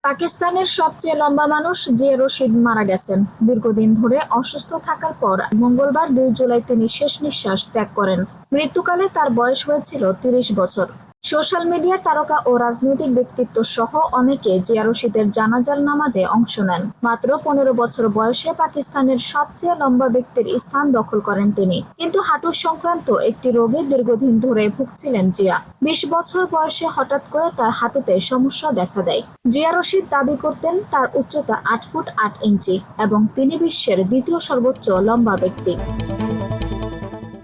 পাকিস্তানের সবচেয়ে লম্বা মানুষ জিয়া রশিদ মারা গেছেন। দীর্ঘদিন ধরে অসুস্থ থাকার পর মঙ্গলবার 2 জুলাই তিনি শেষ নিঃশ্বাস ত্যাগ করেন। মৃত্যুকালে তার বয়স হয়েছিল 30 বছর। সোশ্যাল মিডিয়ার তারকা ও রাজনৈতিক ব্যক্তিত্ব সহ অনেকে জিয়া রশিদের জানাজার নামাজে অংশ নেন। মাত্র 15 বছর বয়সে পাকিস্তানের সবচেয়ে লম্বা ব্যক্তির স্থান দখল করেন তিনি। কিন্তু হাঁটু সংক্রান্ত একটি রোগে দীর্ঘদিন ধরে ভুগছিলেন জিয়া। 20 বছর বয়সে হঠাৎ করে তার হাঁটুতে সমস্যা দেখা দেয়। জিয়া রশিদ দাবি করতেন তার উচ্চতা 8 ফুট 8 ইঞ্চি এবং তিনি বিশ্বের দ্বিতীয় সর্বোচ্চ লম্বা ব্যক্তি।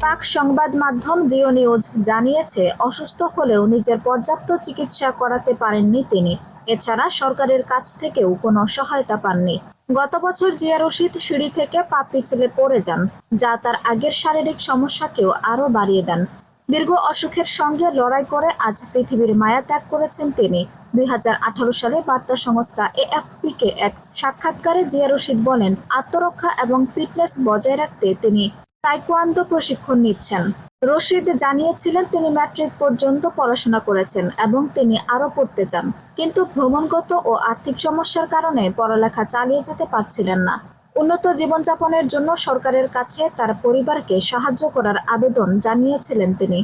পাক সংবাদ মাধ্যম জিও নিউজ জানিয়েছে, অসুস্থ হলেও নিজের পর্যাপ্ত চিকিৎসা করাতে পারেননি তিনি। এছাড়া সরকারের কাছ থেকেও কোনো সহায়তা পাননি। গত বছর জিয়া রশিদ সিঁড়ি থেকে পা পিছলে পড়ে যান, যা তার আগের শারীরিক সমস্যাকেও আরও বাড়িয়ে দেন। দীর্ঘ অসুখের সঙ্গে লড়াই করে আজ পৃথিবীর মায়া ত্যাগ করেছেন তিনি। 2018 সালে বার্তা সংস্থা এএফপি কে এক সাক্ষাৎকারে জিয়া রশিদ বলেন, আত্মরক্ষা এবং ফিটনেস বজায় রাখতে তিনি তাইকোয়ান্দো প্রশিক্ষণ নিচ্ছেন। রশিদ জানিয়েছিলেন তিনি ম্যাট্রিক পর্যন্ত পড়াশোনা করেছেন এবং তিনি আরও পড়তে চান, কিন্তু ভ্রমণগত ও আর্থিক সমস্যার কারণে পড়ালেখা চালিয়ে যেতে পারছিলেন না। উন্নত জীবনযাপনের জন্য সরকারের কাছে তার পরিবারকে সাহায্য করার আবেদন জানিয়েছিলেন তিনি।